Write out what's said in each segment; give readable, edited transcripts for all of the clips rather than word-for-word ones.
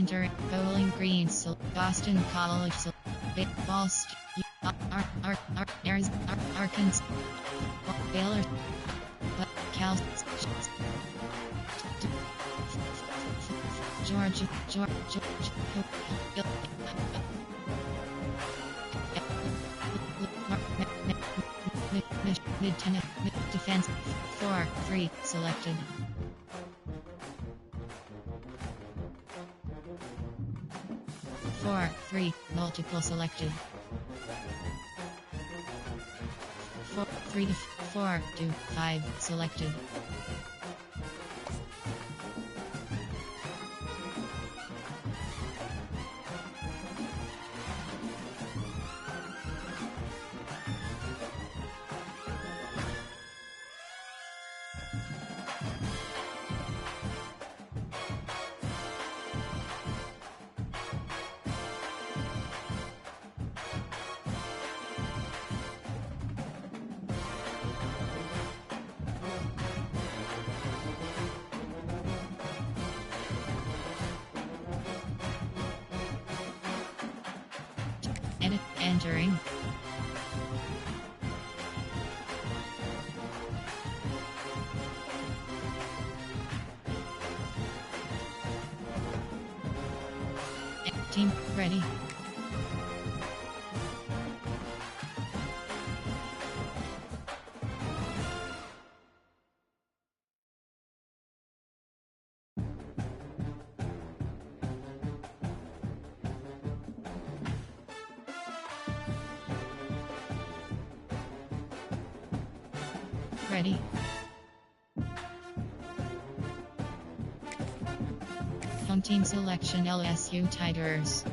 Entering Bowling Green, Boston College, Boston, Arkansas, Baylor, Cal, Georgia, Mid-Tennessee, Defense, 4-3, selected. 4-3, multiple selected. 4-3-4-5, selected. Entering. Team ready. Ready. Home team selection LSU Tigers.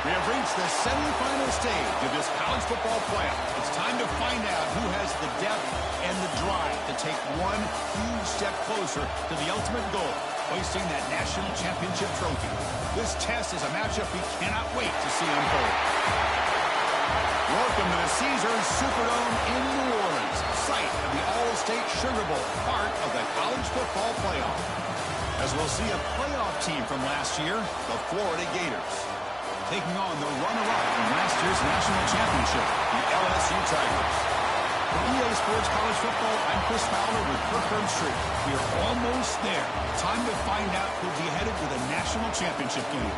We have reached the semifinal stage of this college football playoff. It's time to find out who has the depth and the drive to take one huge step closer to the ultimate goal, hoisting that national championship trophy. This test is a matchup we cannot wait to see unfold. Welcome to the Caesars Superdome in New Orleans, site of the All-State Sugar Bowl, part of the college football playoff. As we'll see a playoff team from last year, the Florida Gators, taking on the runner-up from last year's national championship, the LSU Tigers. For EA Sports College Football, I'm Chris Fowler with Kirk Herbstreit. We are almost there. Time to find out who'll be headed to the national championship game.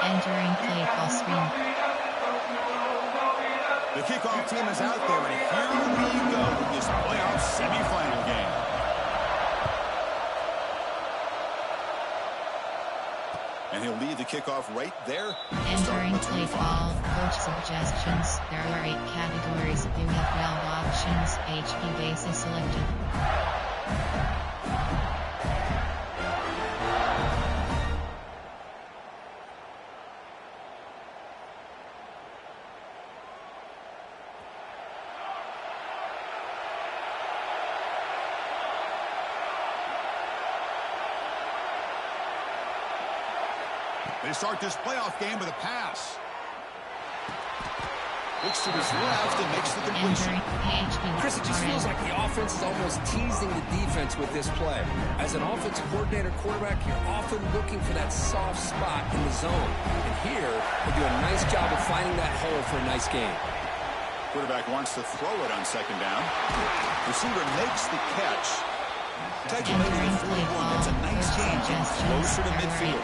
Entering play call screen. The kickoff team is out there, and here we go with this playoff semifinal game. And he'll lead the kickoff right there. Entering play call, coach suggestions. There are 8 categories. You have 12 options. HP basis selected. They start this playoff game with a pass. Looks to his left and makes the completion. Chris, it just feels like the offense is almost teasing the defense with this play. As an offensive coordinator, quarterback, you're often looking for that soft spot in the zone. And here, they do a nice job of finding that hole for a nice game. Quarterback wants to throw it on second down. Receiver makes the catch. Taking maybe the 41. That's a nice gain. Closer to midfield.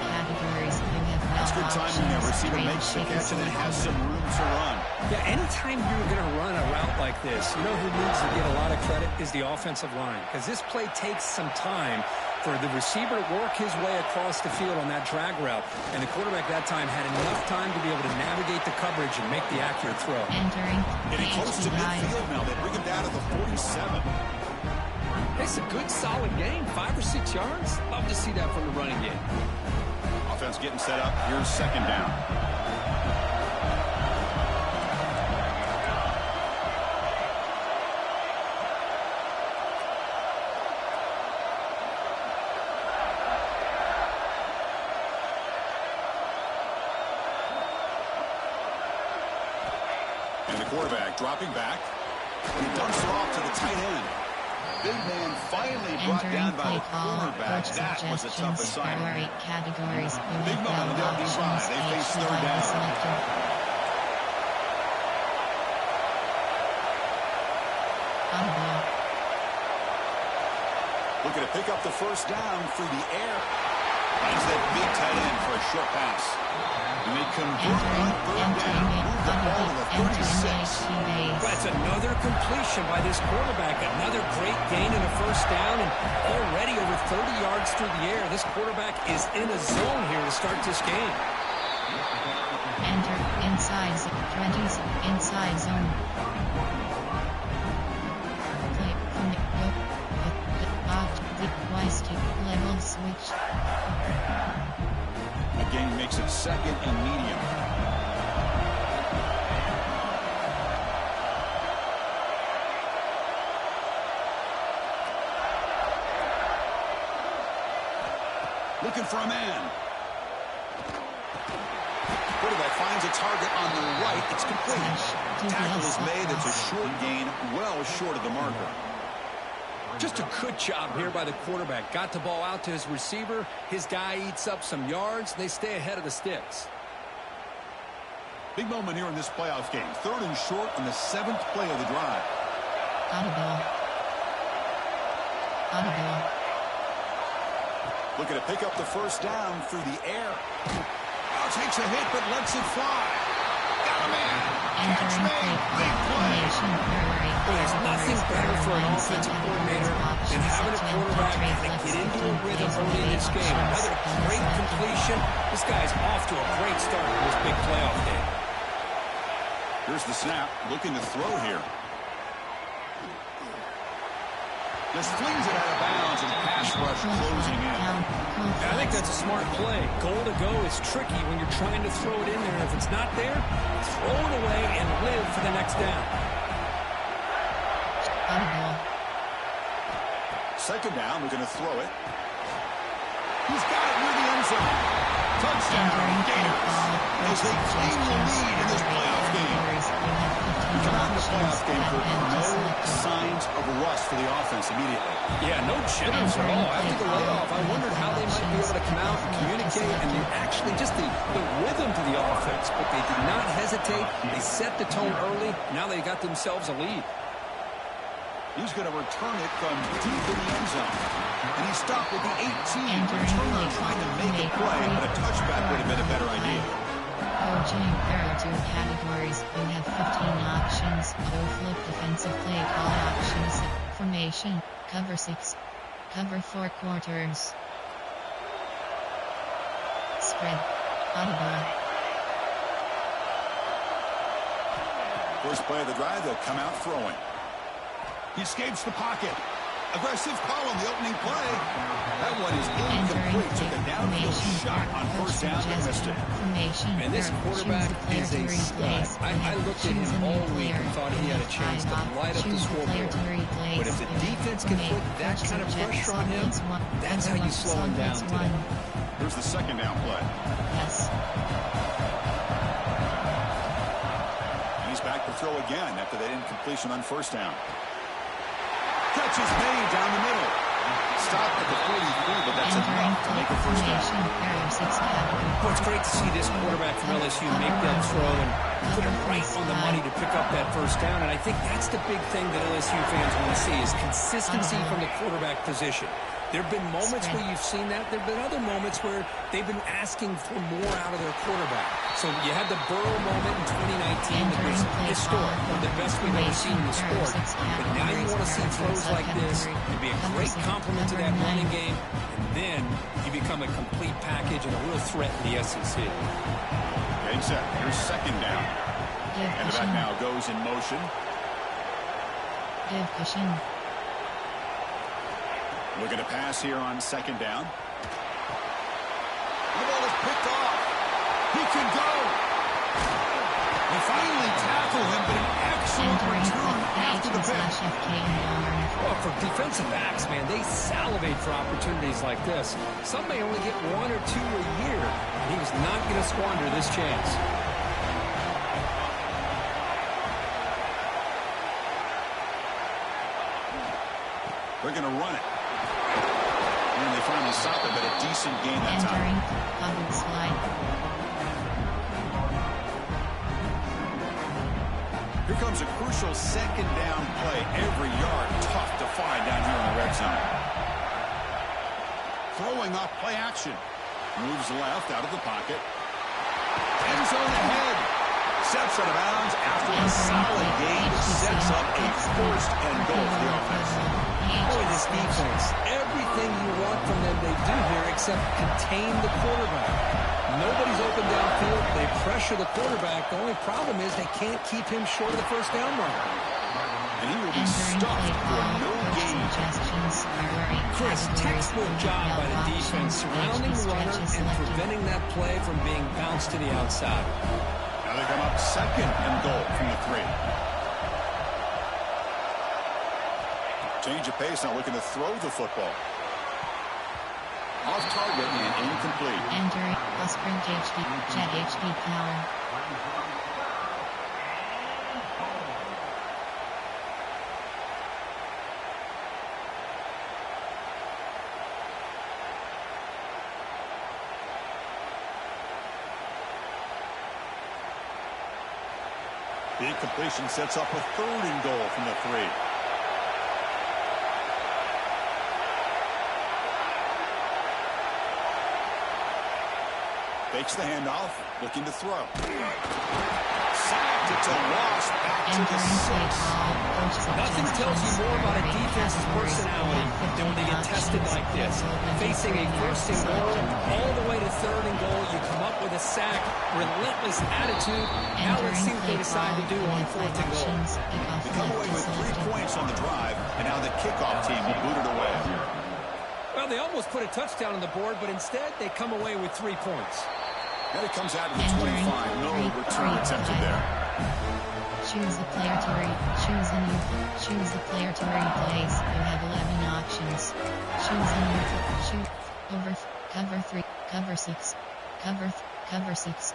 That's good timing there. Receiver makes the catch and then has some room to run. Yeah, anytime you're going to run a route like this, you know who needs to get a lot of credit is the offensive line. Because this play takes some time for the receiver to work his way across the field on that drag route. And the quarterback that time had enough time to be able to navigate the coverage and make the accurate throw. Getting close to midfield now. They bring him down to the 47. It's a good, solid game. 5 or 6 yards. Love to see that from the running game. Offense getting set up. Here's second down. quarterback dropping back. He dumps it off to the tight end. Big man finally brought down by the cornerback. That was a tough assignment. There are 8 categories. Big moment on the opening drive. They face third down. Looking to pick up the first down through the air. Finds that big tight end for a short pass. And they convert on third down. Move the ball to the 36. That's another completion by this quarterback. Another great gain in a first down, and already over 30 yards through the air. This quarterback is in a zone here to start this game. Enter inside 20s, inside zone. Click from the off the stick level switch. The game makes it second and medium. Looking for a man. Quarterback finds a target on the right. It's complete. Tackle is made. It's a short gain, well short of the marker. Just a good job here by the quarterback. Got the ball out to his receiver. His guy eats up some yards. They stay ahead of the sticks. Big moment here in this playoff game. Third and short on the 7th play of the drive. Audible. Looking to pick up the first down through the air. Now takes a hit, but lets it fly. Got a man. Catch made. Big play. Well, there's nothing better for an offensive coordinator than having a quarterback that can get into a rhythm early in this game. Another great completion. This guy's off to a great start in this big playoff game. Here's the snap. Looking to throw here. Just flings it out of bounds, and pass rush closing in. I think that's a smart play. Goal to go is tricky when you're trying to throw it in there. If it's not there, throw it away and live for the next down. Second down, we're going to throw it. He's got it near the end zone. Touchdown, Gators. As they claim the lead in this playoff game. We come out in the playoff game with no signs of rust for the offense immediately. Yeah, no jitters at all. After the layoff, I wondered how they might be able to come out and communicate, and actually just the rhythm to the offense. But they did not hesitate. They set the tone early. Now they got themselves a lead. He's going to return it from deep in the end zone. And he stopped with the 18. Returner trying to make a play, but a touchback would have been a better idea. Coaching, there are 2 categories. You have 15 options. Flip defensive play call options. Formation, cover 6. Cover 4 quarters. Spread. Audible. First play of the drive, they'll come out throwing. He escapes the pocket. Aggressive call on the opening play. That one is incomplete. Took a downfield shot on first down and missed it. And this quarterback is a stud. I looked at him all week and thought he had a chance to light up the scoreboard. But if the defense can put that kind of pressure on him, that's how you slow him down today. Here's the second down play. Yes. He's back to throw again after that incompletion on first down. Catch is made down the middle. Stopped at the 43, but that's enough to make a first down. Well, it's great to see this quarterback from LSU make that throw and put it right on the money to pick up that first down. And I think that's the big thing that LSU fans want to see is consistency from the quarterback position. There have been moments where you've seen that. There have been other moments where they've been asking for more out of their quarterback. So you had the Burrow moment in 2019 that was historic, one of the best we've ever seen in the sport. But now you want to see throws like this. It'd be a great compliment to that running game. And then you become a complete package and a real threat in the SEC. Getting set. Here's second down. And the back now goes in motion. Looking to pass here on second down. The ball is picked off. He can go. They finally tackle him, but an excellent return after the pitch. Well, for defensive backs, man, they salivate for opportunities like this. Some may only get 1 or 2 a year, and he was not going to squander this chance. They're going to run it. And they finally stop it, but a decent gain that Entering time. covered slide. Here comes a crucial second down play. Every yard tough to find down here in the red zone. Throwing off play action. Moves left out of the pocket. End zone ahead. Steps out of bounds after a solid gain. Sets up a first and goal for the offense. Boy, this defense, everything you want from them they do here except contain the quarterback. Nobody's open downfield. They pressure the quarterback. The only problem is they can't keep him short of the first down mark. And he will be stuffed for no gain. Chris, textbook job by the defense surrounding the runner and preventing that play from being bounced to the outside. Now they come up second and goal from the 3. Change of pace, now looking to throw the football. Off target and incomplete. Entering Sprint HD, Jet HD power. The incompletion sets up a third and goal from the 3. Fakes the handoff, looking to throw. Sacked, it's a loss, back to the 6. Nothing tells you more about a defense's personality than when they get tested like this. Facing a first and goal, all the way to third and goal, you come up with a sack, relentless attitude. Now let's see what they decide to do on fourth and goal. They come away with 3 points on the drive, and now the kickoff team will boot it away. Well, they almost put a touchdown on the board, but instead they come away with 3 points. And it comes out to the 25. No return attempted there. Choose the player to read. Choose a new. Choose the player to replace. You have 11 options. Choose a new. Shoot. Over. Cover 3. Cover 6. Cover 6.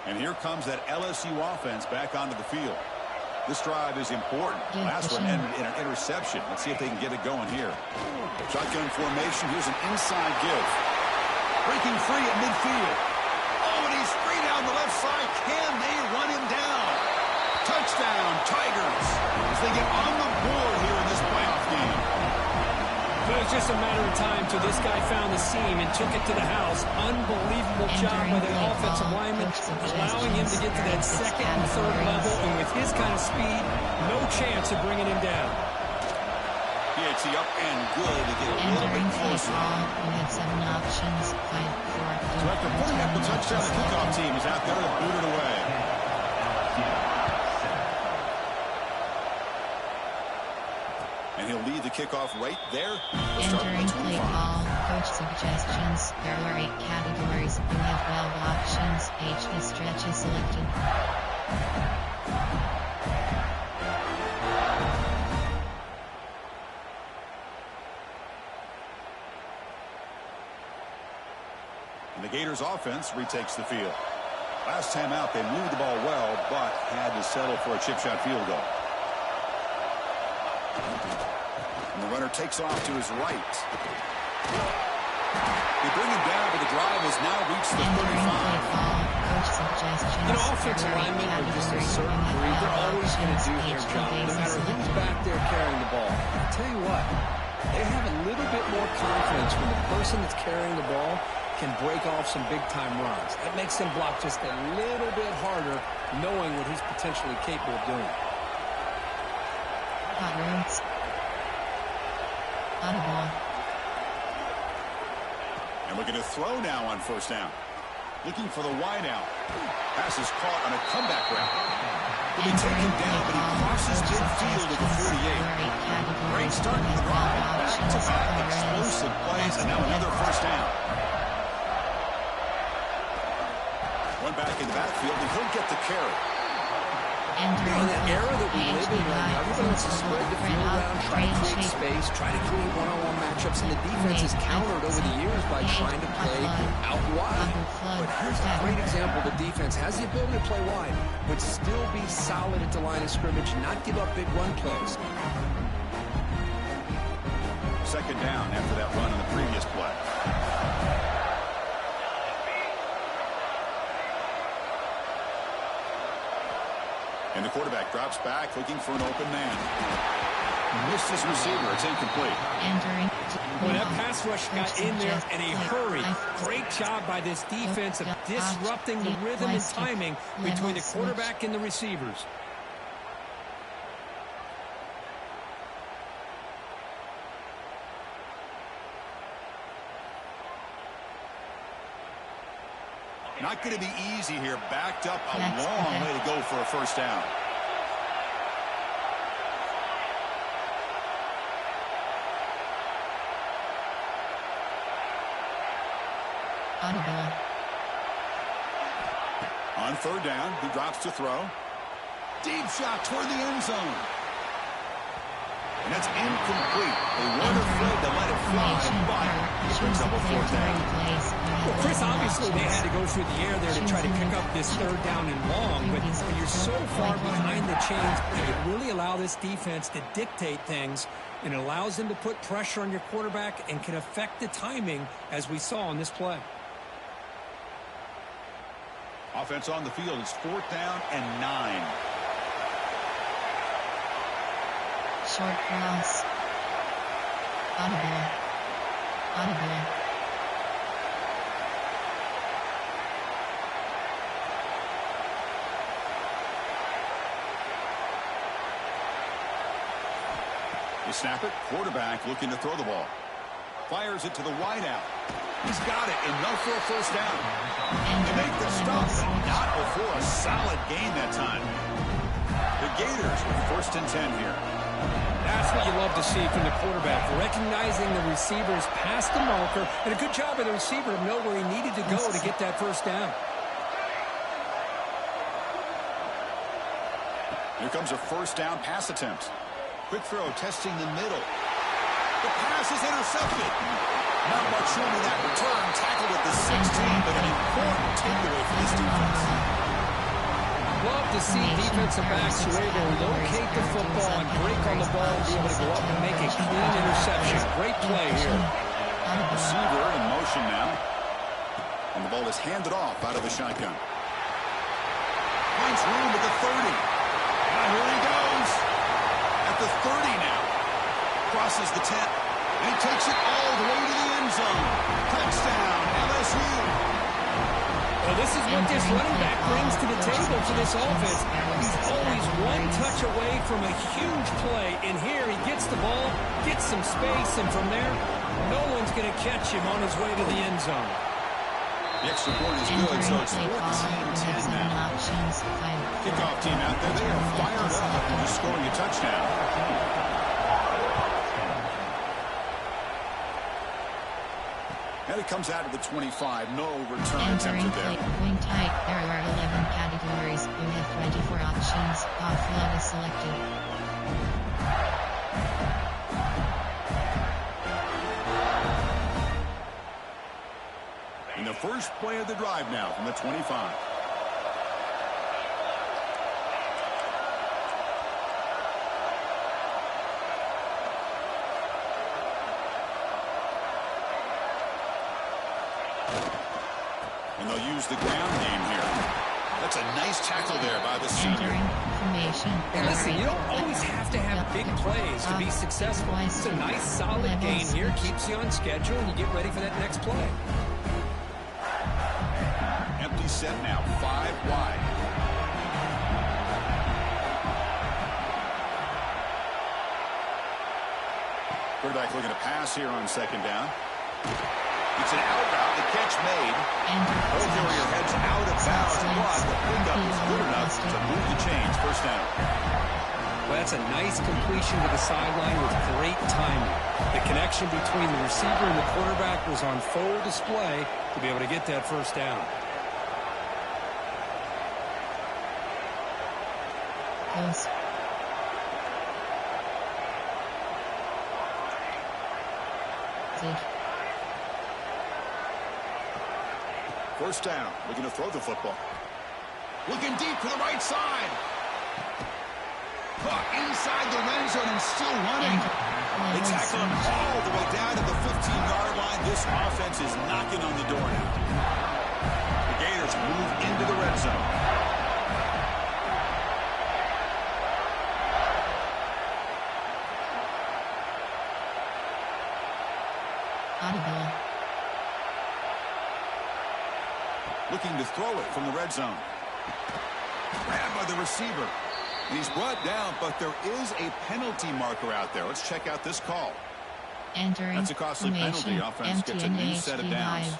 And here comes that LSU offense back onto the field. This drive is important. Last one ended in an interception. Let's see if they can get it going here. Shotgun formation. Here's an inside give. Breaking free at midfield. Oh, and he's free down the left side. Can they run him down? Touchdown, Tigers, as they get on the board here in this playoff game. It was just a matter of time till this guy found the seam and took it to the house. Unbelievable job by the offensive lineman, allowing him to get to that second and third level, and with his kind of speed, no chance of bringing him down. He hits the up and good to get a little bit closer. You have 7 options. 5, 4. So after putting up the touchdown, the kickoff team is out there to boot it away. And he'll lead the kickoff right there. Entering play call, coach suggestions. There are 8 categories. You have 12 options. HD stretch is selected. And the Gators offense retakes the field. Last time out, they moved the ball well, but had to settle for a chip shot field goal. And the runner takes off to his right. They bring him down, but the drive has now reached the 35. Offensive linemen are just a certain breed. They're always going to do their job, no matter who's back there carrying the ball. I'll tell you what, they have a little bit more confidence when the person that's carrying the ball can break off some big-time runs. That makes them block just a little bit harder, knowing what he's potentially capable of doing. Hot routes. Audible. And looking to throw now on first down. Looking for the wide out. Pass is caught on a comeback route. He'll be taken down, but he crosses midfield at the 48. Great start to the drive. Back-to-back explosive plays, and now another first down. One back in the backfield, and he'll get the carry. In the era that we live in right now, everybody wants to spread the field around, try to create space, try to create one-on-one matchups, and the defense has countered over the years by trying to play out wide. But here's a great example. The defense has the ability to play wide, but still be solid at the line of scrimmage, not give up big run plays. Second down after that run on the previous play. And the quarterback drops back, looking for an open man. Missed his receiver. It's incomplete. Entering. Well, that pass rush got in there in a hurry. Great job by this defense of disrupting the rhythm and timing between the quarterback and the receivers. Not going to be easy here. Backed up a long way to go for a first down. Audible. On third down, he drops to throw. Deep shot toward the end zone. And that's incomplete. They weren't afraid to let it fly, but he brings up a fourth down. Well, Chris, obviously they had to go through the air there to try to pick up this third down and long, but when you're so far behind the chains, you really allow this defense to dictate things, and it allows them to put pressure on your quarterback and can affect the timing, as we saw on this play. Offense on the field. It's fourth down and 9. Short cross. Audible. Audible. The snap it. Quarterback looking to throw the ball. Fires it to the wideout. He's got it. Enough for a first down. They make the stop, but not before a solid gain that time. The Gators with first and 10 here. That's what you love to see from the quarterback, recognizing the receivers past the marker, and a good job of the receiver to know where he needed to go to get that first down. Here comes a first down pass attempt. Quick throw, testing the middle. The pass is intercepted. Not much room in that return. Tackled at the 16, but an important takeaway for this defense. Love to see defensive backs who are able to locate the football and break on the ball and be able to go up and make a clean interception. Great play here. Receiver in motion now. And the ball is handed off out of the shotgun. Finds room at the 30. And here he goes. At the 30 now. Crosses the 10. And he takes it all the way to the end zone. Touchdown, LSU. Well, this is what this running back brings to the table for this offense. He's always one touch away from a huge play. And here he gets the ball, gets some space, and from there, no one's going to catch him on his way to the end zone. The extra point is good, so it's 14-10 now. Kickoff team out there, they are fired up after scoring a touchdown. And it comes out of the 25. No return attempted there. Wing tight. There are 11 categories. You have 24 options. Offload is selected. In the first play of the drive now from the 25. And they'll use the ground game here. That's a nice tackle there by the senior. And listen, you don't always have to have big plays to be successful. It's a nice, solid gain here. Keeps you on schedule, and you get ready for that next play. Empty set now, 5 wide. Quarterback looking to pass here on second down. It's an out route. The catch made. Both area heads out of bounds, but the pickup is good enough to move the chains. First down. Well, that's a nice completion to the sideline with great timing. The connection between the receiver and the quarterback was on full display to be able to get that first down. Yes. First down. Looking to throw the football. Looking deep to the right side. Caught inside the red zone and still running. They tackle him all the way down to the 15-yard line. This offense is knocking on the door now. The Gators move into the red zone. Audible. Looking to throw it from the red zone. Grabbed by the receiver. And he's brought down, but there is a penalty marker out there. Let's check out this call. Entering That's a costly penalty. Offense gets a new set of downs.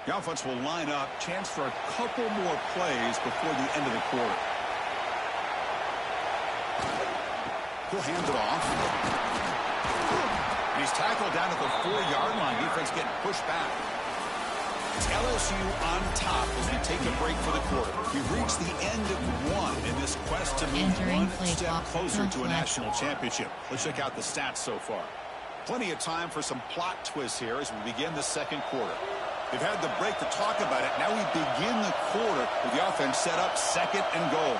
The offense will line up. Chance for a couple more plays before the end of the quarter. He'll hand it off. And he's tackled down at the 4-yard line. Defense getting pushed back. It's LSU on top as we take a break for the quarter. We've reached the end of one in this quest to move one step closer to a national championship. Let's check out the stats so far. Plenty of time for some plot twists here as we begin the second quarter. They've had the break to talk about it. Now we begin the quarter with the offense set up 2nd and goal.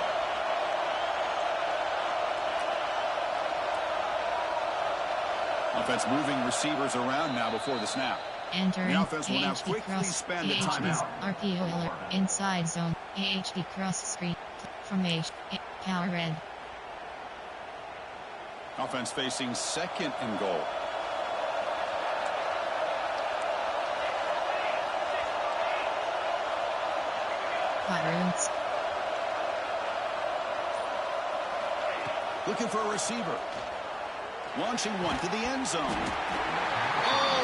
Offense moving receivers around now before the snap. Entering the offense will now AHD quickly cross, spend the AHD's timeout. RPO alert, inside zone, AHD cross screen, formation, power red. Offense facing 2nd and goal. Hot roots. Looking for a receiver. Launching one to the end zone. Oh,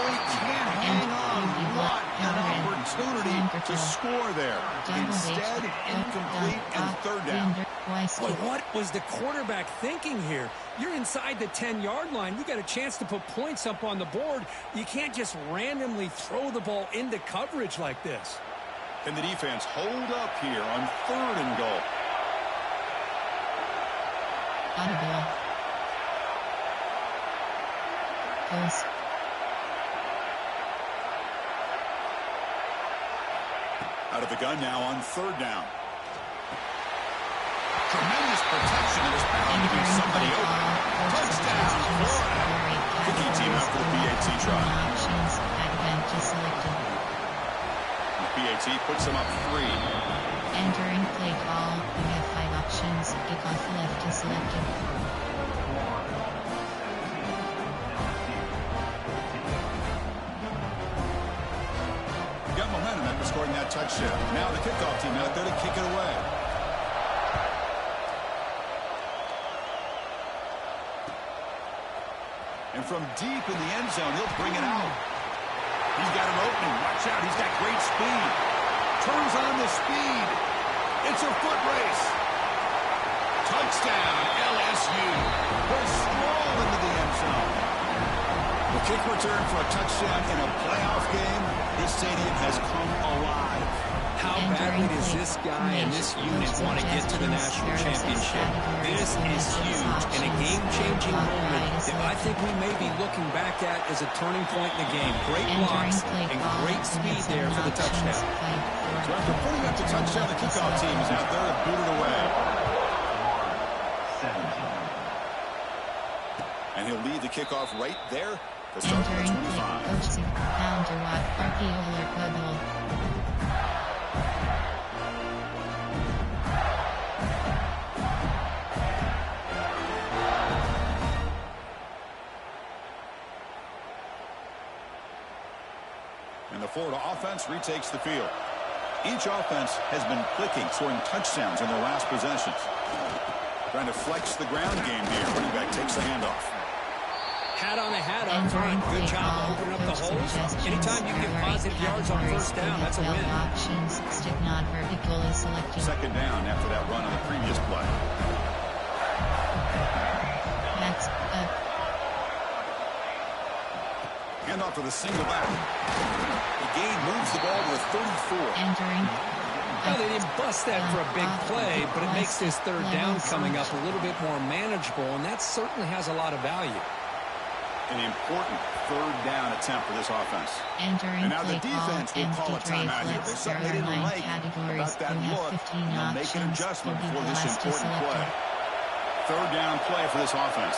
he can't hang on. What an opportunity to score there. Instead, incomplete and 3rd down. But what was the quarterback thinking here? You're inside the 10-yard line. You got a chance to put points up on the board. You can't just randomly throw the ball into coverage like this. And the defense hold up here on 3rd and goal. Audible. Close. Out of the gun now on 3rd down. Tremendous protection, and is bound to be somebody open. Touchdown, Florida. Kicking team out for the PAT try. Options, advantage selected. The PAT puts them up 3. Entering play call, we have 5 options, kickoff left is selected. Got momentum after scoring that touchdown. Now the kickoff team out there to kick it away. And from deep in the end zone, he'll bring it out. He's got an opening. Watch out. He's got great speed. Turns on the speed. It's a foot race. Touchdown, LSU. Goes strong into the end zone. The kick return for a touchdown in a playoff game. This stadium has come alive. How badly does this guy and this unit want to get to the national championship? This is huge and a game-changing moment that I think we may be looking back at as a turning point in the game. Great blocks and great speed there for the touchdown. So after putting up the touchdown, the kickoff team is out there to boot it away. And he'll lead the kickoff right there to start at 25. Counter what? RPO alert bubble. And the Florida offense retakes the field. Each offense has been clicking, scoring touchdowns in their last possessions. Trying to flex the ground game here. Running back takes the handoff. Hat on a hat up front. Good job opening up the holes. Anytime you get positive yards on 1st down, that's a win. Options, stick not vertical is selected. 2nd down after that run on the previous play. Max up. Handoff for the single back. The gain moves the ball to the 34. Entering. Well, they didn't bust that for a big play, but it makes this third down coming up a little bit more manageable, and that certainly has a lot of value. An important third down attempt for this offense. Entering And now the play defense call will call a empty timeout here. flex. There's There something they are didn't 9 like categories. about that You have look. 15 They'll make an options. adjustment You'll be for this blessed to important select play. it. Third down play for this offense.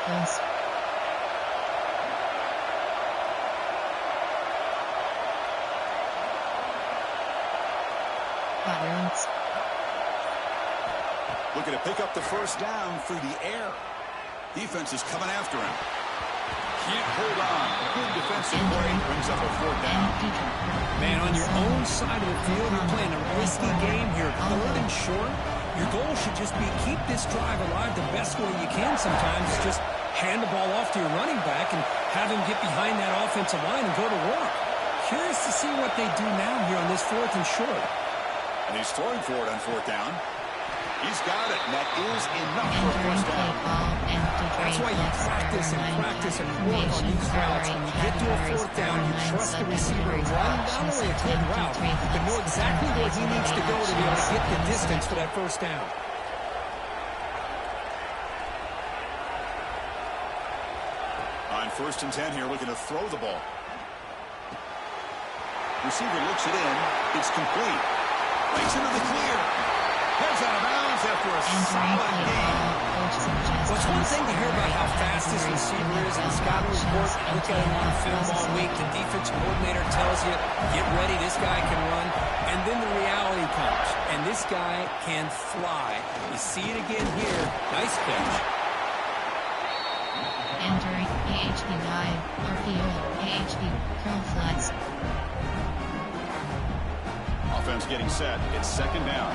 Close. Patterns. Looking to pick up the first down through the air. Defense is coming after him. Can't hold on. Good defensive play brings up a fourth down. Man, on your own side of the field, you're playing a risky game here. Third and short, your goal should just be keep this drive alive the best way you can sometimes. Just hand the ball off to your running back and have him get behind that offensive line and go to work. Curious to see what they do now here on this fourth and short. And he's throwing for it on fourth down. He's got it, and that is enough for a first down. That's why you practice and work on these routes. When you get to a fourth down, you trust the receiver to run not only a good route, but know exactly where he needs to go to be able to get the distance for that first down. On first and 10 here, looking to throw the ball. Receiver looks it in. It's complete. Makes it to the clear. Heads out of bounds after a solid game. Well, it's one thing to hear about how fast this receiver is in the scouting report. Look at him on film all week. The defense coordinator tells you, get ready, this guy can run. And then the reality comes. And this guy can fly. You see it again here. Nice catch. Entering AHP dive, RPO, AHP, curl flex. Offense getting set. It's second down.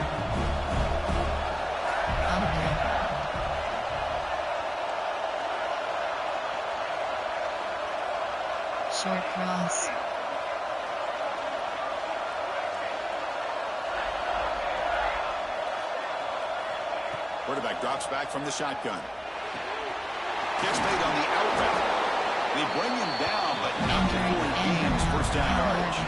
Short cross. Quarterback drops back from the shotgun. Catch made on the outback. They bring him down, but not before he gains first down yardage.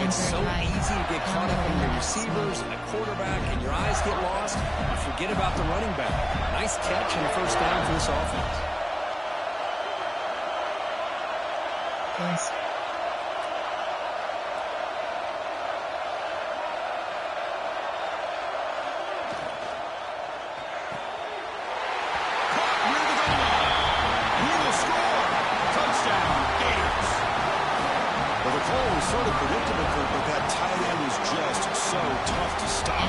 It's so easy to get caught up in the receivers and the quarterback, and your eyes get lost. You forget about the running back. Nice catch and a first down for this offense. Yes. Sort of predictable, but that tight end was just so tough to stop.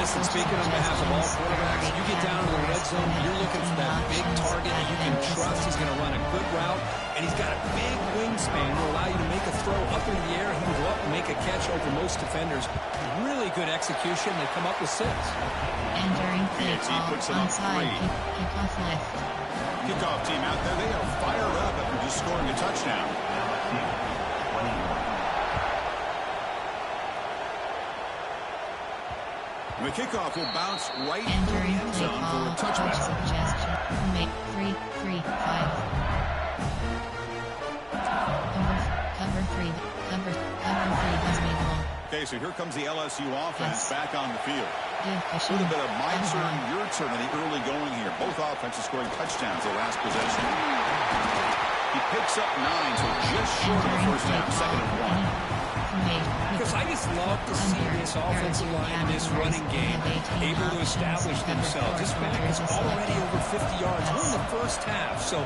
Listen, speaking on behalf of all quarterbacks, you get down to the red zone, you're looking for that big target that you can trust. He's going to run a good route, and he's got a big wingspan to allow you to make a throw up in the air. He can go up and make a catch over most defenders. Really good execution. They come up with 6. Entering play call, onside, kickoff lift. Kickoff team out there, they are fired up after just scoring a touchdown. The kickoff will bounce right into the end zone for a touchback. Suggestion. Make 3, 5. Cover 3. Cover 3 was made long. Okay, so here comes the LSU offense back on the field. A Pushing. little bit of my turn, your turn in the early going here. Both offenses scoring touchdowns the last possession. He picks up 9, so just short of the first down, second and 1. Because I just love to see this offensive line in this running game able to establish themselves. This back is already over 50 yards. We're in the first half, so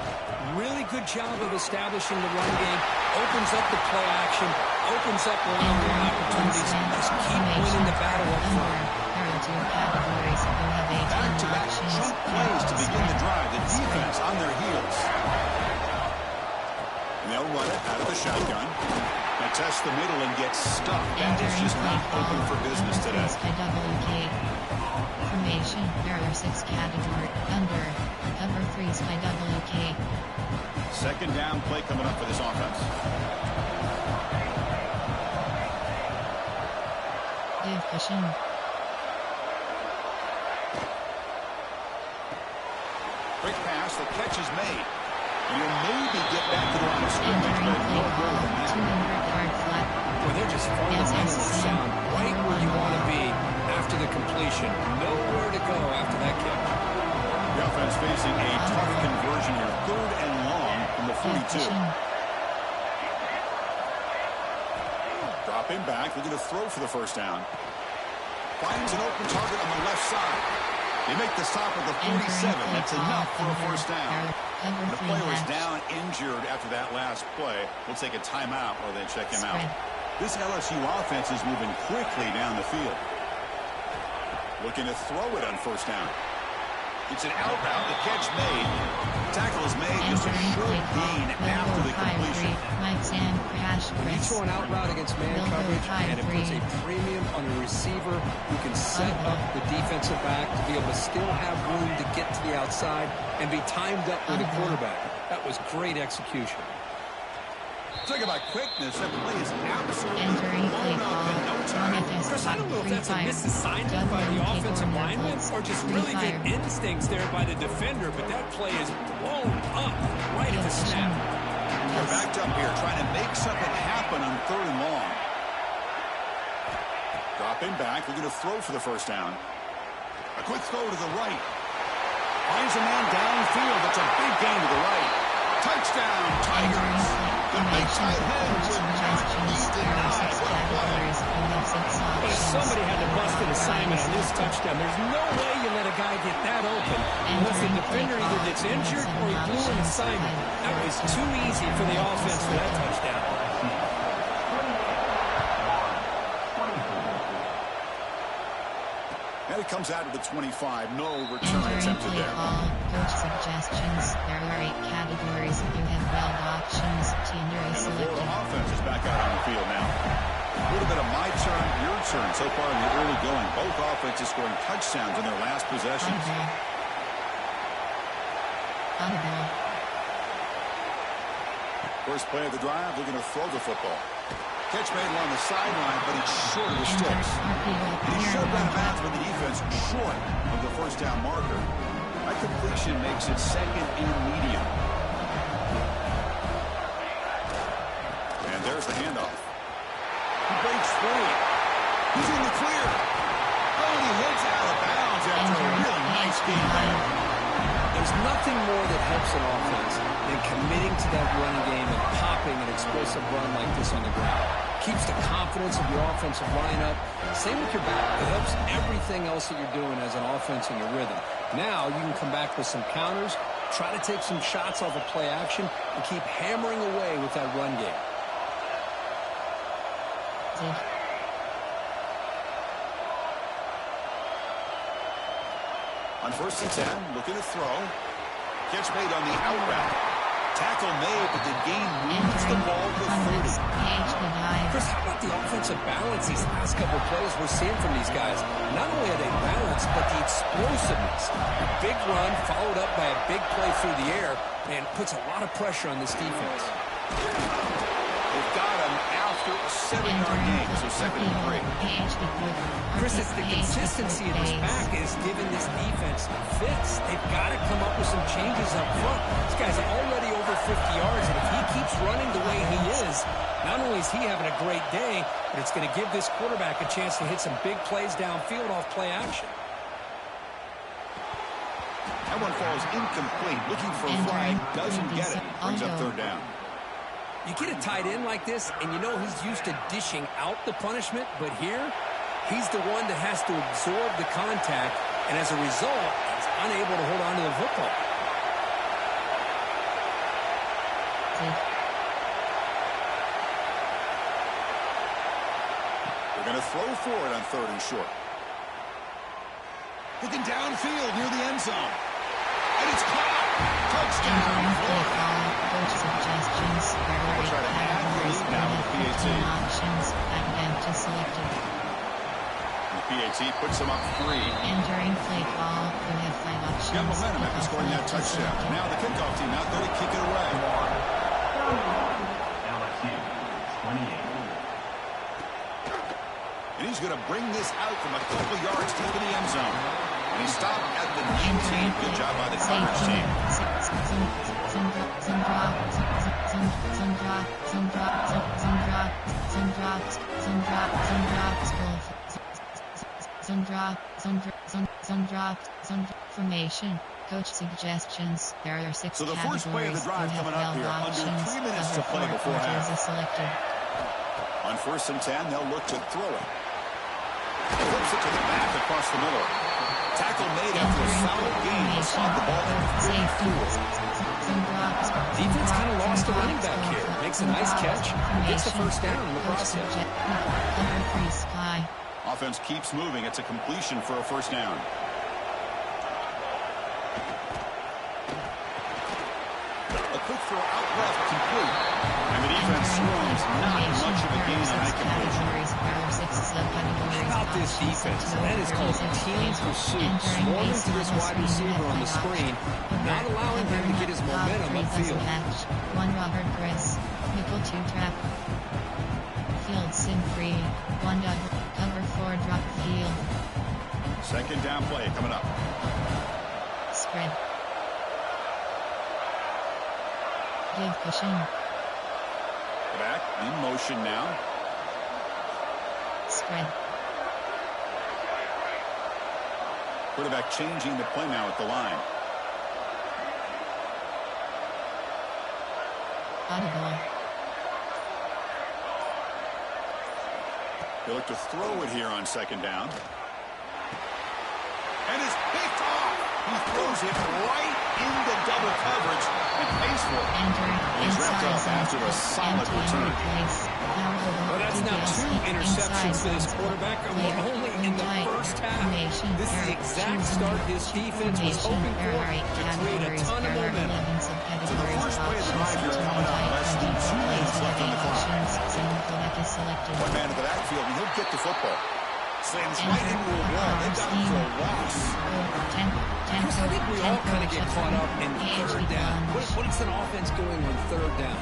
really good job of establishing the run game. Opens up the play action, opens up one-on-one opportunities. Just keep winning the battle up front. Back-to-back chunk plays to begin the drive. The defense on their heels. And they'll run it out of the shotgun. They test the middle and get stuck. That is just not open for business today. Formation, error 6 category, under, cover 3's by WK. Second down play coming up for this offense. Give pushing. Quick pass, the catch is made. And he'll maybe get back to the line of scrimmage, but no more than that. 200-yard flat. Well, they're just fundamentally sound right where you want to be after the completion. Nowhere to go after that catch. The offense facing a tough conversion here. 3rd and long from the 42. Dropping back, looking to throw for the first down. Finds an open target on the left side. They make the stop at the 47. That's enough for a first down. The player was down injured after that last play. We'll take a timeout while they check him out. This LSU offense is moving quickly down the field. Looking to throw it on first down. It's an out route. The catch made. Tackle is made. Just a short gain after the completion. When you throw an out route against man coverage, and it puts a premium on the receiver who can set up the defensive back to be able to still have room to get to the outside and be timed up with the quarterback. That was great execution. Talk about quickness. That play is absolutely blown up in no time. Chris, I don't know if that's a misassignment by the offensive lineman or just really good instincts there by the defender, but that play is blown up right at the snap. They're backed up here, trying to make something happen on 3rd and long. Dropping back, looking to throw for the first down. A quick throw to the right. Finds a man downfield. That's a big gain to the right. Touchdown, Tigers. The big tight end would not be denied. What a play. But somebody had to bust an assignment on this touchdown. There's no way you let a guy get that open unless the defender either gets injured or he blew an assignment. That was too easy for the offense for that touchdown. And it comes out of the 25. No return attempted there. Coach suggestions. There are 8 categories. You have wild options. Teanery And the selected. Florida offense is back out on the field now. A little bit of my turn, your turn so far in the early going. Both offenses scoring touchdowns in their last possessions. Audible. First play of the drive, looking to throw the football. Catch made along the sideline, but he's short of the sticks. He shoved out of bounds with the defense short of the first down marker. That completion makes it 2nd and medium. And there's the handoff. He breaks free. He's in the clear. Oh, and he heads out of bounds after a really nice game there. There's nothing more that helps an offense than committing to that running game and popping an explosive run like this on the ground. Keeps the confidence of your offensive lineup. Same with your back. It helps everything else that you're doing as an offense in your rhythm. Now you can come back with some counters, try to take some shots off of play action, and keep hammering away with that run game. On 1st and 10, looking to throw. Catch made on the out route. Tackle made, but the game moves the ball to 30. Chris, how about the offensive balance these last couple plays we're seeing from these guys? Not only are they balanced, but the explosiveness. A big run followed up by a big play through the air, and puts a lot of pressure on this defense. They've got him after a 7-yard gain, so 2nd and 3. Chris, it's the consistency of this back is giving this defense fits. They've got to come up with some changes up front. This guy's already over 50 yards, and if he keeps running the way he is, not only is he having a great day, but it's going to give this quarterback a chance to hit some big plays downfield off play action. That one falls incomplete. Looking for a flag, doesn't get it. Brings up 3rd down. You get a tight end like this, and you know he's used to dishing out the punishment, but here, he's the one that has to absorb the contact, and as a result, he's unable to hold on to the football. They're going to throw for it on 3rd and short. Looking downfield near the end zone. And it's caught. Touchdown, Florida. Coach suggestions. We'll try to add the lead now with the PAT. Options. Empty selected. The PAT puts them up 3. Entering play call. You have 5 options. Got momentum after scoring that touchdown. Now the kickoff team out there to kick it away. And he's going to bring this out from a couple yards deep in the end zone. And he stopped at the 19. Good job by the coverage team. Formation. Coach suggestions. There are 6 So the first play of the drive coming up here. Under options. 3 minutes to play before half. Selected. On 1st and 10, they'll look to throw it. Flips it to the back across the middle. Tackle made after a solid gain. He'll slot the ball in. Safety. Defense kind of lost the running back here. Makes a nice catch. Gets the first down in the process. Cover 3 Sky. Offense keeps moving. It's a completion for a first down. A quick throw out left, complete. And the defense swarms. Not much of a gain on that completion. How about this defense? That is called team pursuit. Swarming to this wide receiver on the screen, not allowing him to get his momentum upfield. 1 Robert Chris. Nickel 2 trap. Field sim free. 1 cover 4 drop field. Second down play coming up. Spread. Give cushion. Back in motion now. Spread. Quarterback changing the play now at the line. Audible. They look to throw it here on 2nd down. And it's picked off. He throws it right into double coverage and pays for it. He's wrapped up after a solid return. Well, that's now 2 interceptions for this quarterback, only in the first half. This is the exact start his defense was hoping for to create a ton of momentum. So the first play of the drive here coming up. Less than 2 minutes left on the clock. One man to the backfield, and he'll get the football. Slams right into a wall. They've got him for a loss. Chris, I think we all kind of get caught up in 3rd down. What is an offense doing on 3rd down?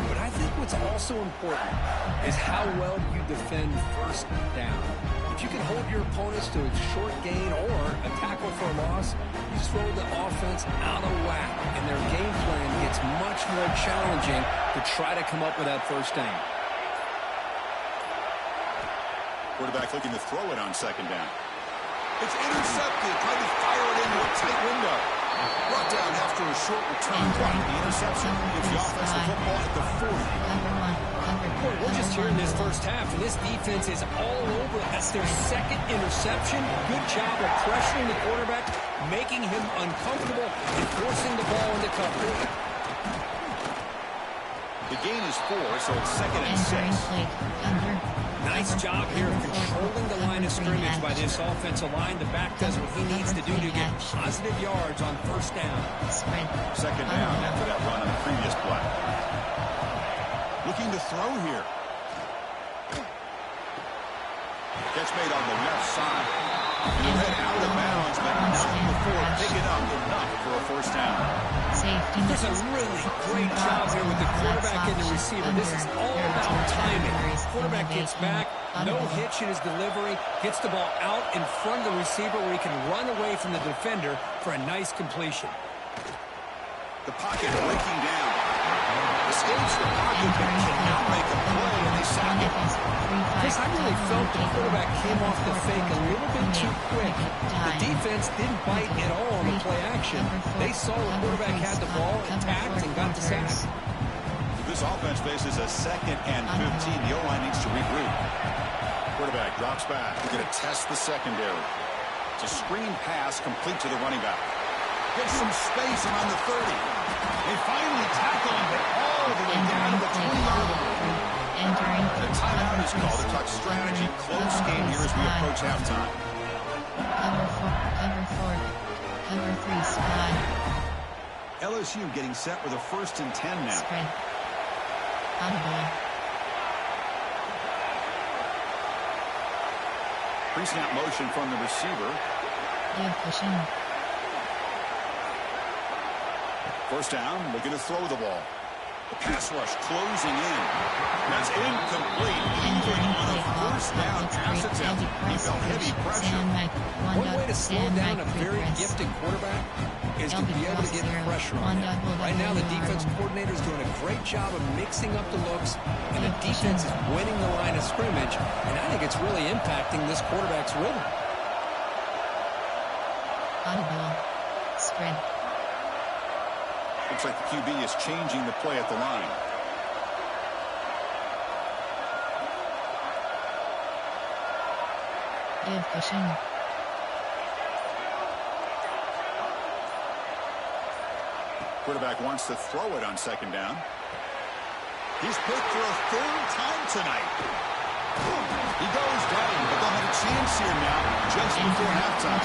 But I think what's also important is how well you defend 1st down. If you can hold your opponents to a short gain or a tackle for a loss, you throw the offense out of whack, and their game plan gets much more challenging to try to come up with that 1st down. Quarterback looking to throw it on 2nd down. It's intercepted. Trying to fire it into a tight window. Brought down after a short return. Blocked the interception. Gives the offense the football at the 40. Boy, we're just here in this first half, and this defense is all over. That's their 2nd interception. Good job of pressuring the quarterback, making him uncomfortable, and forcing the ball into coverage. The gain is 4, so it's 2nd and 6. Nice job here of controlling the line of scrimmage by this offensive line. The back does what he needs to do to get positive yards on 1st down. 2nd down after that run on the previous play. Looking to throw here. Catch made on the left side. And it read out of bounds, but not before picking up enough for a 1st down. There's a really great job here with the quarterback and the receiver. This is all about timing. Quarterback gets back, no hitch in his delivery, gets the ball out in front of the receiver where he can run away from the defender for a nice completion. The pocket breaking down. Escapes the pocket, but cannot make a play, and they sack it. Chris, I really felt the quarterback came off the fake a little bit too quick. The defense didn't bite at all on the play action. They saw the quarterback had the ball, attacked, and got the sack. This offense faces a 2nd and 15. The O-line needs to regroup. Quarterback drops back. We're going to test the secondary. It's a screen pass complete to the running back. Gets some space around the 30. They finally tackle him, but all the way down to the 20-yard line. The timeout is called to talk strategy. Close game here as we approach halftime. Cover 3 Sky. LSU getting set with a 1st and 10 now. Spread. Audible. Pre-snap motion from the receiver. Give cushion. 1st down, looking to throw the ball. The pass rush closing in. That's incomplete. Even on a 1st down pass attempt, he felt heavy pressure. One way to slow down a very gifted quarterback is to be able to get pressure on him. Right now, the defense coordinator is doing a great job of mixing up the looks, and the defense is winning the line of scrimmage, and I think it's really impacting this quarterback's rhythm. Audible. Spread. Looks like the QB is changing the play at the line. Give cushion. Quarterback wants to throw it on second down. He's picked for a third time tonight. He goes down, but they'll have a chance here now just before halftime.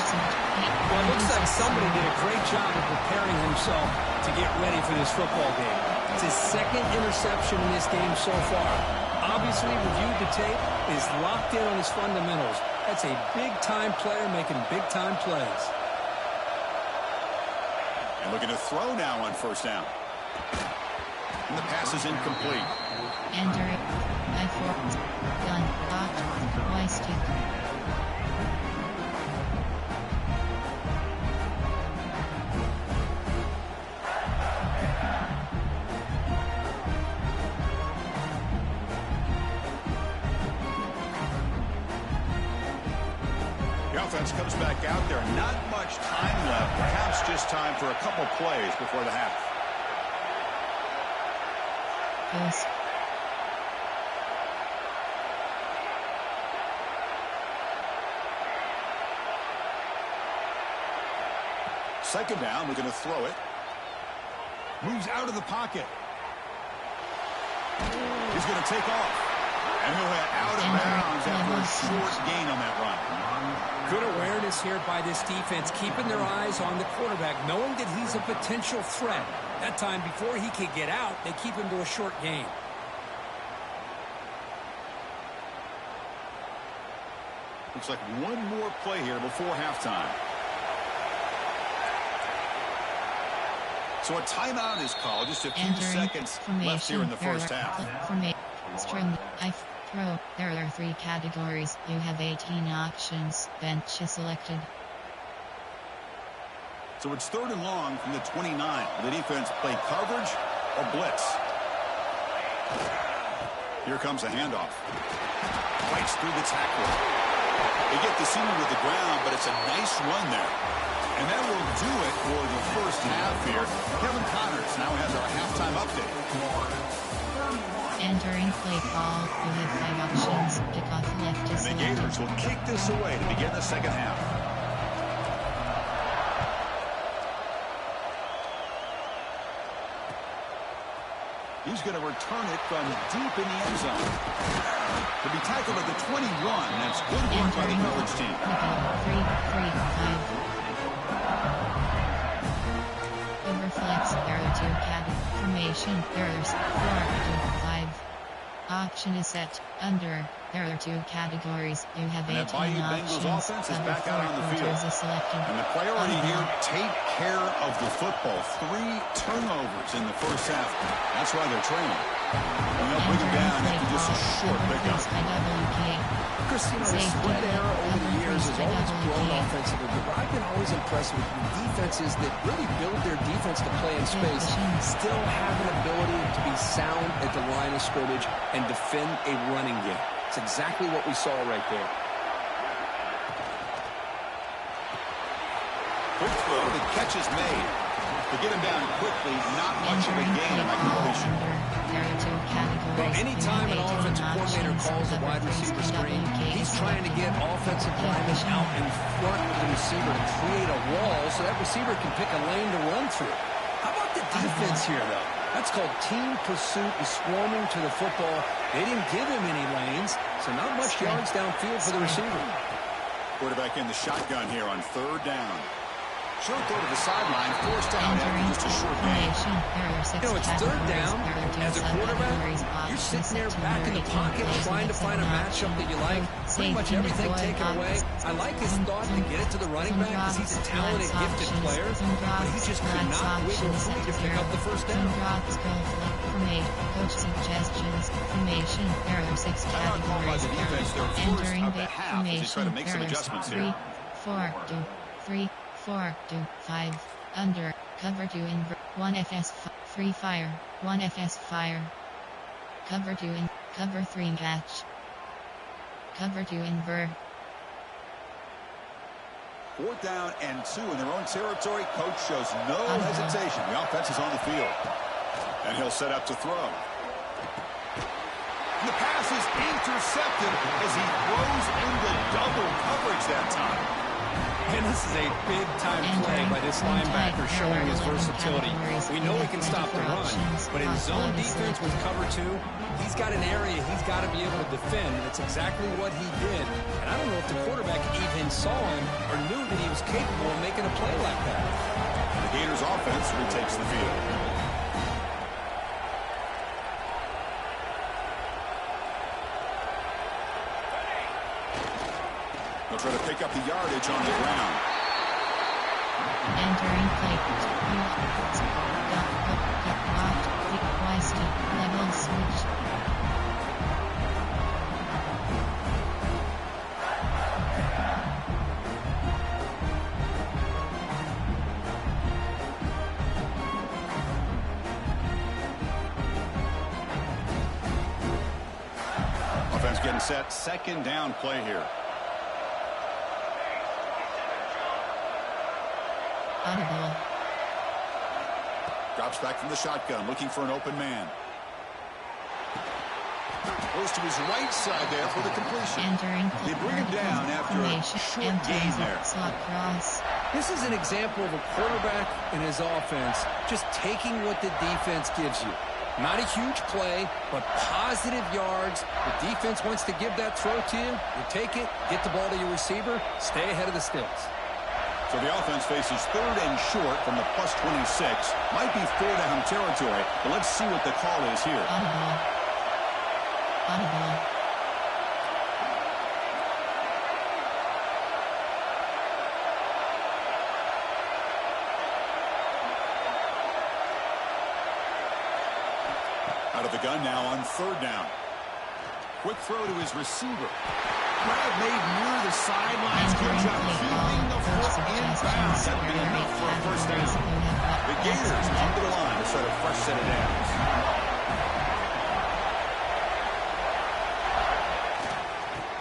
Well, it looks like somebody did a great job of preparing himself to get ready for this football game. It's his second interception in this game so far. Obviously, reviewed the tape, is locked in on his fundamentals. That's a big-time player making big-time plays. And looking to throw now on first down. And the pass is incomplete. Enter it. I-4. Gun. Locked. Y-stick. The offense comes back out there. Not much time left. Perhaps just time for a couple plays before the half. Goes. Second down, we're going to throw it. Moves out of the pocket. He's going to take off. And he'll head out of bounds after a short gain on that run. Good awareness here by this defense, keeping their eyes on the quarterback, knowing that he's a potential threat. That time, before he could get out, they keep him to a short gain. Looks like one more play here before halftime. So a timeout is called. Just a few seconds left here in the first half. String. Throw. There are 3 categories. You have 18 options. Bench is selected. So it's third and long from the 29. The defense play coverage or blitz. Here comes a handoff. Fights through the tackle. They get the senior with the ground, but it's a nice run there. And that will do it for the first half here. Kevin Connors now has our halftime update. Entering play call. You have 5 options. Kickoff left is And the Gators will kick this away to begin the second half. He's going to return it from deep in the end zone. To be tackled at the 21. That's good work by the coverage team. 3-3-5. Overflex. There are 2 formation. There's 4-5. Option is set. Under. There are 2 categories. You have 18 options. Offense is back out on the field. And the priority here, take care of the football. 3 turnovers in the first half. That's why they're trailing. And they'll bring them down after just a short pickup. Chris, you know, the spread era over the years has always grown offensively, but I've been always impressed with the defenses that really build their defense to play in space, still have an ability to be sound at the line of scrimmage and defend a running game. It's exactly what we saw right there. Quick throw, the catch is made. To get him down quickly, not much of a gain on that completion. Well, anytime an offensive coordinator calls a wide receiver screen, he's trying to get offensive linemen out in front of the receiver to create a wall so that receiver can pick a lane to run through. How about the defense here, though? That's called team pursuit and swarming to the football. They didn't give him any lanes, so not much yards downfield for the receiver. Quarterback in the shotgun here on third down. Short throw to the sideline, forced out after just a short gain. You know, it's third down. As a quarterback, you're sitting there back in the pocket trying to find a matchup that you like. Pretty much everything taken away. I like his thought to get it to the running back because he's a talented, gifted player, but he just could not wiggle free to pick up the first down. Coach suggestions. Formation. There are 6 categories. Entering the formation. There are 3, 4, 2, 3, 4, 2, 5. Under. Cover 2 in 1 FS free fire. 1 FS fire. Cover 2 in. Cover 3 match. Cover 2 invert. 4th down and 2 in their own territory. Coach shows no hesitation. The offense is on the field. And he'll set up to throw. The pass is intercepted as he throws into double coverage that time. And this is a big-time play by this linebacker showing his versatility. We know he can stop the run, but in zone defense with cover 2, he's got an area he's got to be able to defend, and it's exactly what he did. And I don't know if the quarterback even saw him or knew that he was capable of making a play like that. The Gators offense retakes the field. They'll try to pick up the yardage on the ground. Entering play. Level switch. Offense getting set. 2nd down play here. Audible. Drops back from the shotgun, looking for an open man. Goes to his right side there for the completion. Entering They bring him down after a short gain there. Slot cross. This is an example of a quarterback and his offense just taking what the defense gives you. Not a huge play, but positive yards. The defense wants to give that throw to you. You take it, get the ball to your receiver, stay ahead of the stills. So the offense faces 3rd and short from the plus 26. Might be 4-down territory, but let's see what the call is here. Audible. Audible. Out of the gun now on 3rd down. Quick throw to his receiver. Grab made near the sidelines. Good job keeping the foot in bounds. That'll be enough for a 1st down. The Gators come to the line to start a fresh set of downs.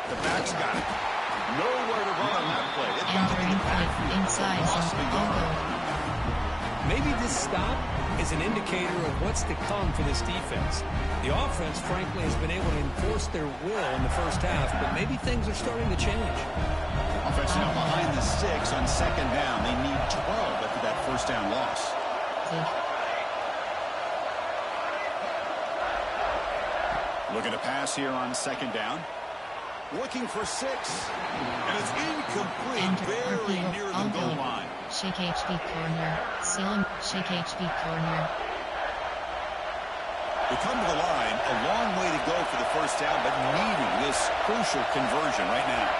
The back's got it. Nowhere to run on that play. It got to be the back. Inside zone. Maybe this stop is an indicator of what's to come for this defense. The offense, frankly, has been able to enforce their will in the 1st half, but maybe things are starting to change. Offense now behind the 6 on 2nd down. They need 12 after that 1st down loss. Looking to pass here on 2nd down. Looking for 6. And it's incomplete. Very near the goal line. Shake HB corner. Seal shake HB corner. They come to the line, a long way to go for the 1st down, but needing this crucial conversion right now.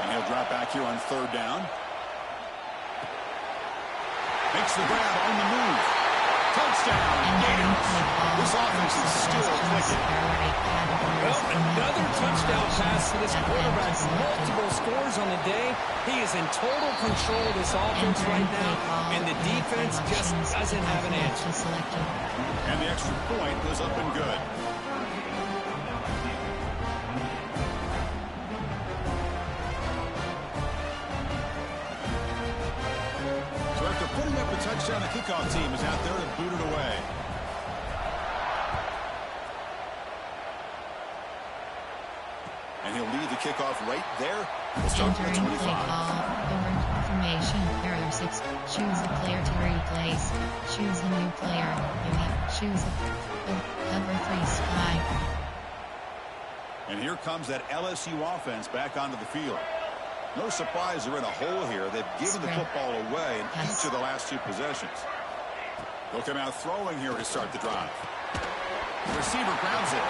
And he'll drop back here on 3rd down. Makes the grab on the move. Touchdown, Gators. This offense is still clicking. Well, another touchdown pass to this quarterback. Multiple scores on the day. He is in total control of this offense right now, and the defense just doesn't have an answer. And the extra point was up and good. So after putting up a touchdown, the kickoff team is out there to boot it away. And he'll lead the kickoff right there. We'll start from the 25. Over formation, error 6. Choose a player to replace. Choose a new player. Choose cover 3 spy. And here comes that LSU offense back onto the field. No surprise they're in a hole here. They've given the football away in each of the last 2 possessions. They'll come out throwing here to start the drive. The receiver grabs it.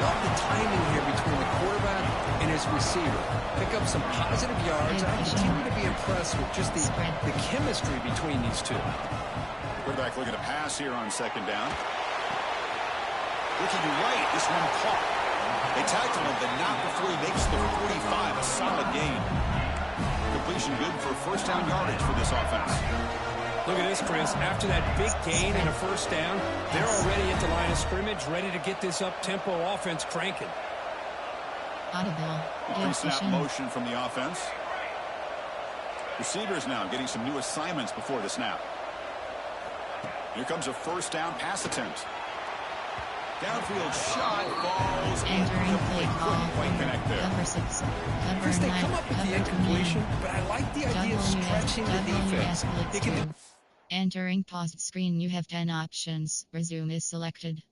Love the timing here between the quarterback and his receiver. Pick up some positive yards. I continue to be impressed with just the chemistry between these two. Quarterback looking to pass here on 2nd down. Looking right, this one caught. They tackle him, but not before he makes the 45. A solid gain. Completion good for first down yardage for this offense. Look at this, Chris. After that big gain and a first down, they're already at the line of scrimmage, ready to get this up-tempo offense cranking. Audible. Pre-snap motion from the offense. Receivers now getting some new assignments before the snap. Here comes a first down pass attempt. Downfield shot falls. Entering play call. Couldn't quite connect there. Cover 6. Cover Chris, they 9. come up with the Cover incompletion, 9. but I like the idea of stretching the defense. They can do. Entering paused screen, you have 10 options. Resume is selected.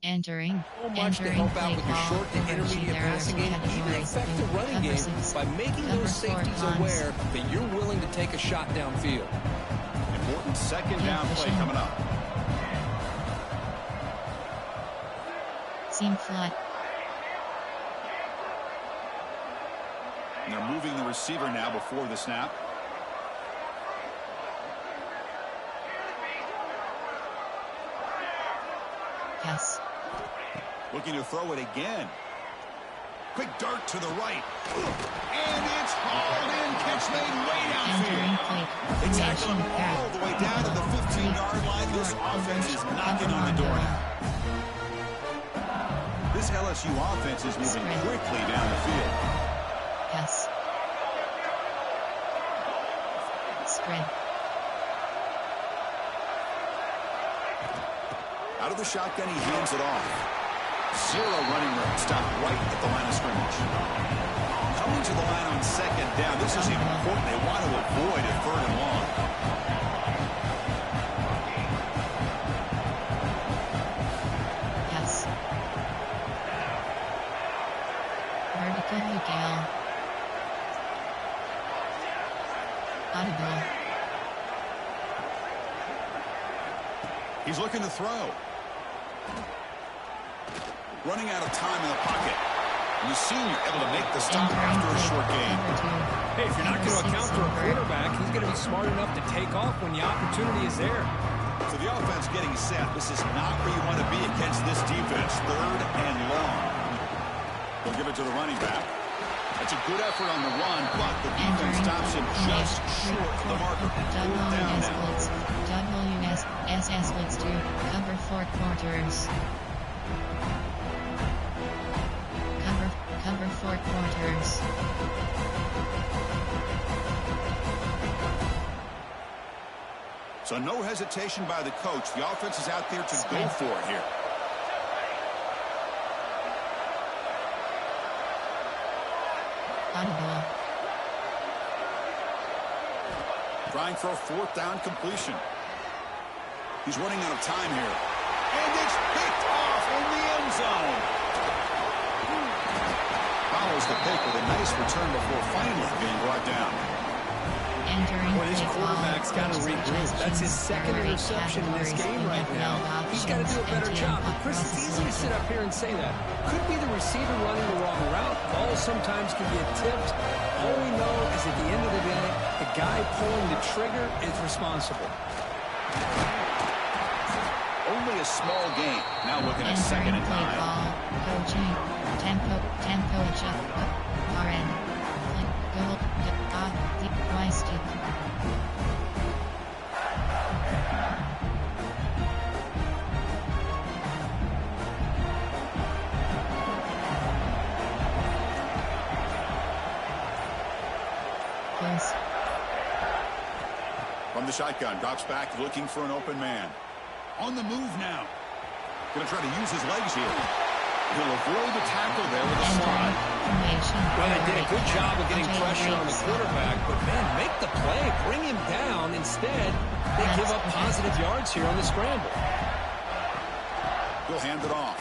Entering. So much to help out with your short to intermediate passing game, even affect the running game by making those safeties aware that you're willing to take a shot downfield. Important second down play coming up. Seam flat. And they're moving the receiver now before the snap. Pass. Looking to throw it again. Quick dart to the right. And it's hauled in. Catch made way Entering downfield. play. They tackle him Formation. all the way down to the 15-yard line. This offense is knocking on the door now. This LSU offense is moving quickly down the field. Pass. Spread. Out of the shotgun, he hands it off. Zero running room. Stopped right at the line of scrimmage. Coming to the line on second down. This is important. They want to avoid a third and long. Pass. Vertical Miguel. Audible. He's looking to throw. Running out of time in the pocket. And you see you're able to make the stop after a short gain. Hey, if you're not going to account for a quarterback, he's going to be smart enough to take off when the opportunity is there. So the offense getting set. This is not where you want to be against this defense. Third and long. They'll give it to the running back. That's a good effort on the run, but the defense stops him just short of the marker. Fourth down now. WSS splits to cover 4 quarters. Cover 4 quarters. So no hesitation by the coach. The offense is out there to go for it here. Audible. Trying for a fourth down completion. He's running out of time here. And it's picked off in the end zone. Follows the pick with a nice return before finally being brought down. Well, his quarterback's got to regroup. That's his second interception in this game right now. He's got to do a better job. But Chris, it's easy to sit up here and say that. Could be the receiver running the wrong route. Balls sometimes can get tipped. All we know is at the end of the day, the guy pulling the trigger is responsible. Only a small gain. Now looking at second and 9. Coaching. Tempo adjust. RN. Goal. Wasted. Close. From the shotgun, drops back, looking for an open man. On the move now. Going to try to use his legs here. He'll avoid the tackle there with a slide. Well, they did a good job of getting pressure on the quarterback, but, man, make the play. Bring him down. Instead, they give up positive yards here on the scramble. He'll hand it off.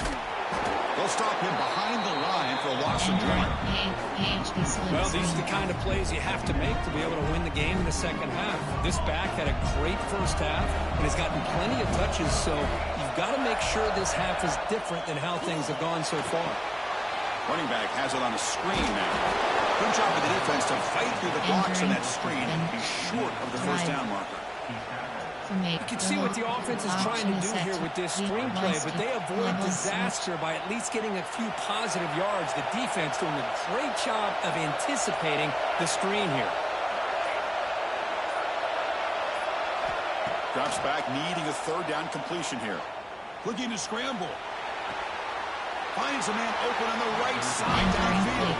They'll stop him behind the line for a loss of 1. Well, these are the kind of plays you have to make to be able to win the game in the second half. This back had a great first half and has gotten plenty of touches, so you've got to make sure this half is different than how things have gone so far. Running back has it on a screen now. Good job of the defense to fight through the blocks on that screen and be short of the first down marker. You can see what the offense is trying to do here with this screenplay, but they avoid disaster by at least getting a few positive yards. The defense doing a great job of anticipating the screen here. Drops back, needing a third down completion here. Looking to scramble. Finds a man open on the right side downfield.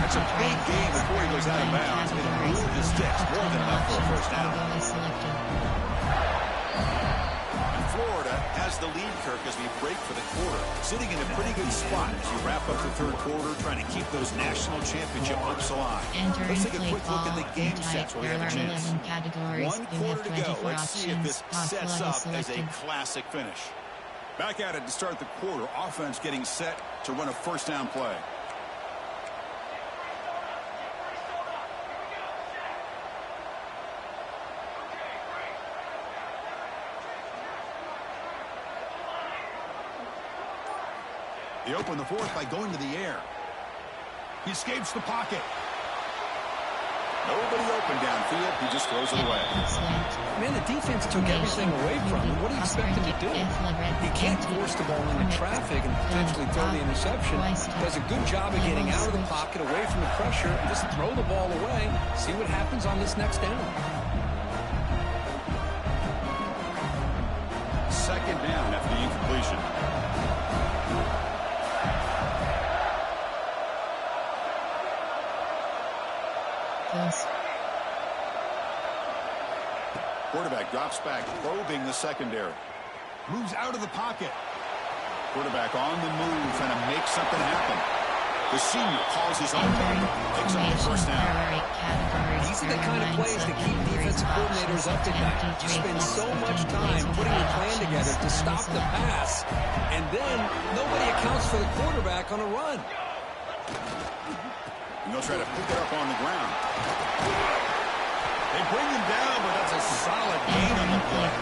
That's a big gain before he goes out of bounds. It'll move the sticks more than enough for a first down. Florida has the lead, Kirk, as we break for the quarter. Sitting in a pretty good spot as you wrap up the third quarter, trying to keep those national championship hopes alive. Let's take a quick look at the game sets where we have a chance. 1 quarter to go. Let's see if this sets up as a classic finish. Back at it to start the quarter. Offense getting set to run a first down play. They open the fourth by going to the air. He escapes the pocket. Nobody open downfield. He just throws it away. Man, the defense took everything away from him. What do you expect him to do? He can't force the ball into traffic and potentially throw the interception. Does a good job of getting out of the pocket, away from the pressure, and just throw the ball away. See what happens on this next down. Second down after the incompletion. Quarterback drops back, probing the secondary. Moves out of the pocket. Quarterback on the move, trying to make something happen. The senior calls his own number, picks up the first down. These are the kind of plays that keep defensive coordinators up at night. You spend so much time putting a plan together to stop the pass, and then nobody accounts for the quarterback on a run. And they'll try to pick it up on the ground. They bring him down, but that's a solid gain on the play.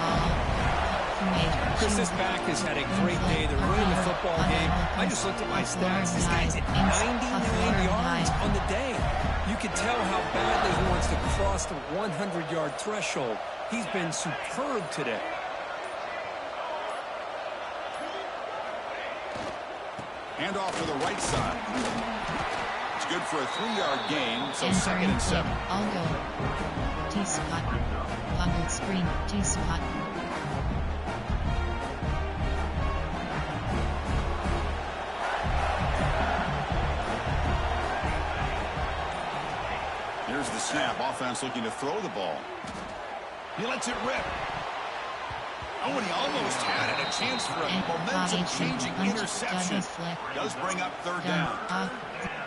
Chris, this back has had a great day. They're winning the football game. I just looked at my stats. This guy's at 99 yards on the day. You can tell how badly he wants to cross the 100-yard threshold. He's been superb today. Hand off to the right side. It's good for a 3-yard gain, so second and 7. I'll go. T-spot. Toggle screen. T-spot. Here's the snap. Offense looking to throw the ball. He lets it rip. Oh, and he almost had it. A chance for a momentum-changing interception. Does bring up third down.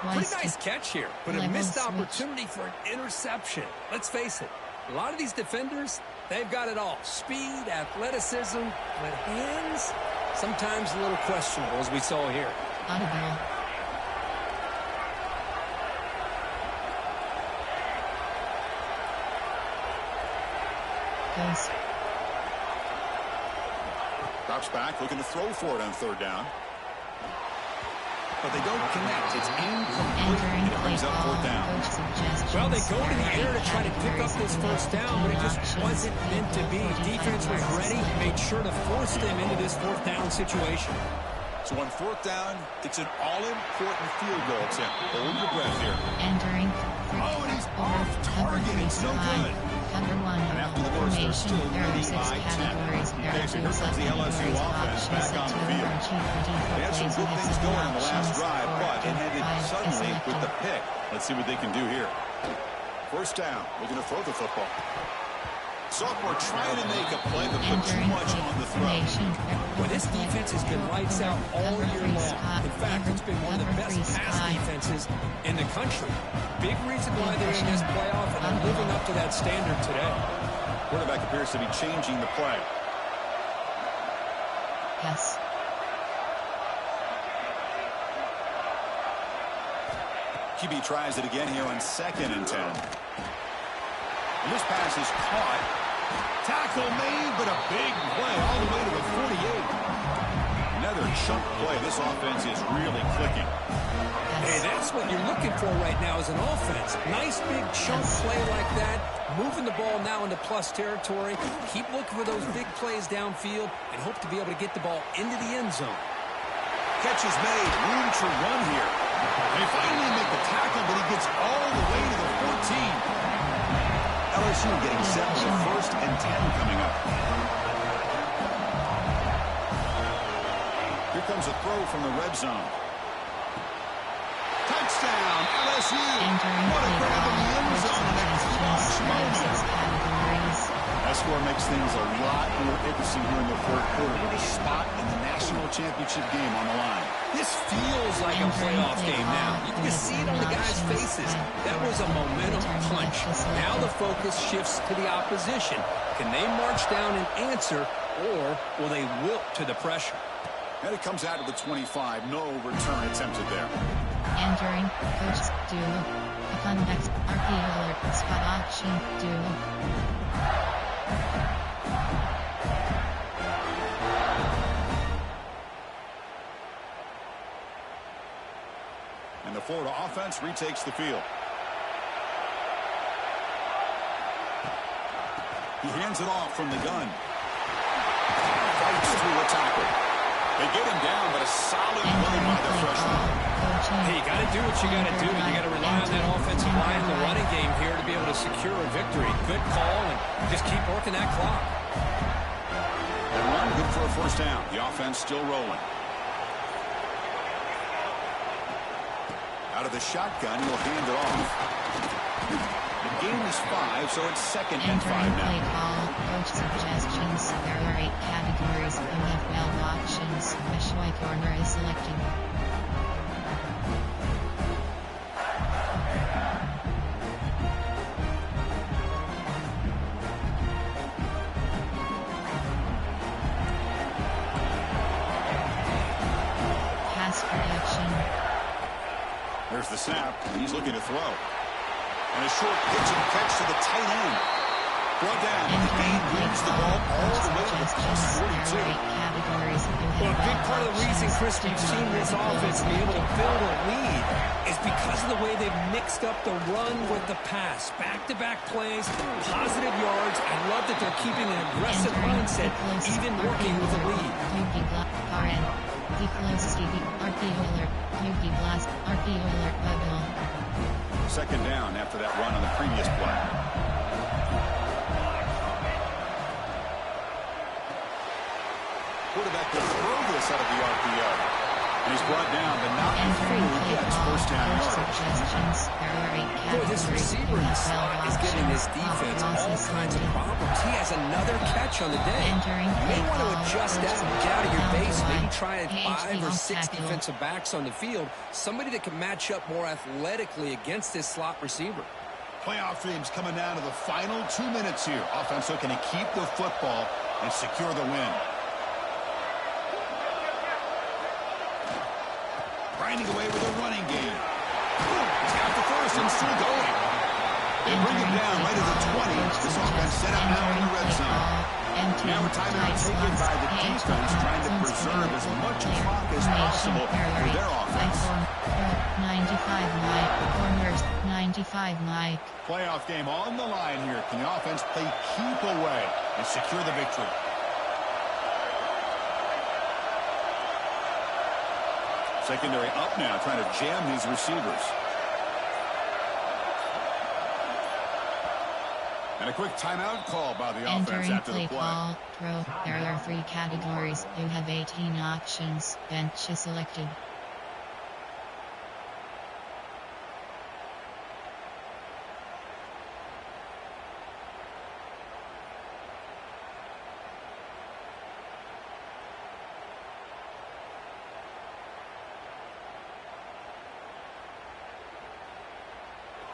Pretty nice catch here, but a missed opportunity for an interception. Let's face it, a lot of these defenders, they've got it all. Speed, athleticism, but hands, sometimes a little questionable, as we saw here. Audible. Goes. Drops back, looking to throw for it on third down. But they don't connect. It's incomplete. And it brings up fourth down. Well, they go to the air to try to pick up this first down, but it just wasn't meant to be. Defense was ready, made sure to force them into this fourth down situation. So on fourth down, it's an all-important field goal attempt. Hold your breath here. Entering. Oh, and he's off target. It's no good. Cover 1. And after the first, they're still There are 30 6 by 10. categories. There are 2 Here comes the LSU offense back on the field. They had some good things going in the last drive, but it ended suddenly with the pick. Let's see what they can do here. First down. Looking to throw the football. Sophomore trying to make a play, but put too much on the throw. Well, this defense has been lights out all year long. In fact, it's been one of the best pass defenses in the country. Big reason why they're in this playoff, and they're living up to that standard today. Quarterback appears to be changing the play. Yes. QB tries it again here on 2nd and 10. And this pass is caught. Tackle made, but a big play all the way to the 48. Another chunk play. This offense is really clicking. Hey, that's what you're looking for right now as an offense. Nice big chunk play like that. Moving the ball now into plus territory. Keep looking for those big plays downfield and hope to be able to get the ball into the end zone. Catch is made. Room to run here. They finally make the tackle, but he gets all the way to the 14. LSU getting set for 1st and 10 coming up. Here comes a throw from the red zone. Touchdown, LSU. What a grab in the end zone in a clutch moment. That score makes things a lot more interesting here in the 4th quarter with a spot in the national championship game on the line. This feels like a playoff game now. You can see it on the guys' faces. That was a momentum punch. Now the focus shifts to the opposition. Can they march down and answer, or will they wilt to the pressure? And it comes out to the 25. No return attempted there. Entering coach duo. Upon next RP alert spot option duo. And the Florida offense retakes the field. He hands it off from the gun. Fights through a tackle. They get him down, but a solid play by the freshman. Hey, you got to do what you got to do. You got to rely on that offensive line in the running game here to be able to secure a victory. Good call, and just keep working that clock. And run, good for a 1st down. The offense still rolling. Out of the shotgun, he'll hand it off. The gain is 5, so it's 2nd and 5 now. Play call, coach suggestions. There are 8 categories. You have 12 options. A Shoy corner is selected. Pass protection. There's the snap, and he's looking to throw. And a short pitch and catch to the tight end. Brought down, and the game moves the ball all the way to the plus 42. Well, a big part of the reason, Chris, we've seen this offense be able to build a lead is because of the way they've mixed up the run with the pass. Back-to-back plays, positive yards. I love that they're keeping an aggressive mindset, even working with a lead. Second down after that run on the previous play. Quarterback will throw this out of the RPO. And he's brought down, but not before he gets 1st down yards. Boy, this receiver in the slot is giving this defense all kinds of problems. He has another catch on the day. You may want to adjust that and get out of your base. Maybe try 5 or 6 defensive backs on the field. Somebody that can match up more athletically against this slot receiver. Playoff dreams coming down to the final 2 minutes here. Offense looking to keep the football and secure the win. Grinding away with a running game. Tap the first and still going. They bring him down right at the 20. This offense set up now in the red zone. Now a timeout taken by the defense, trying to preserve as much clock as possible for their offense. 95 Mike. Corners, 95 Mike. Playoff game on the line here. Can the offense play keep away and secure the victory? Secondary up now, trying to jam these receivers. And a quick timeout call by the offense after the play. Call, throw. There are 3 categories. You have 18 options. Bench is selected.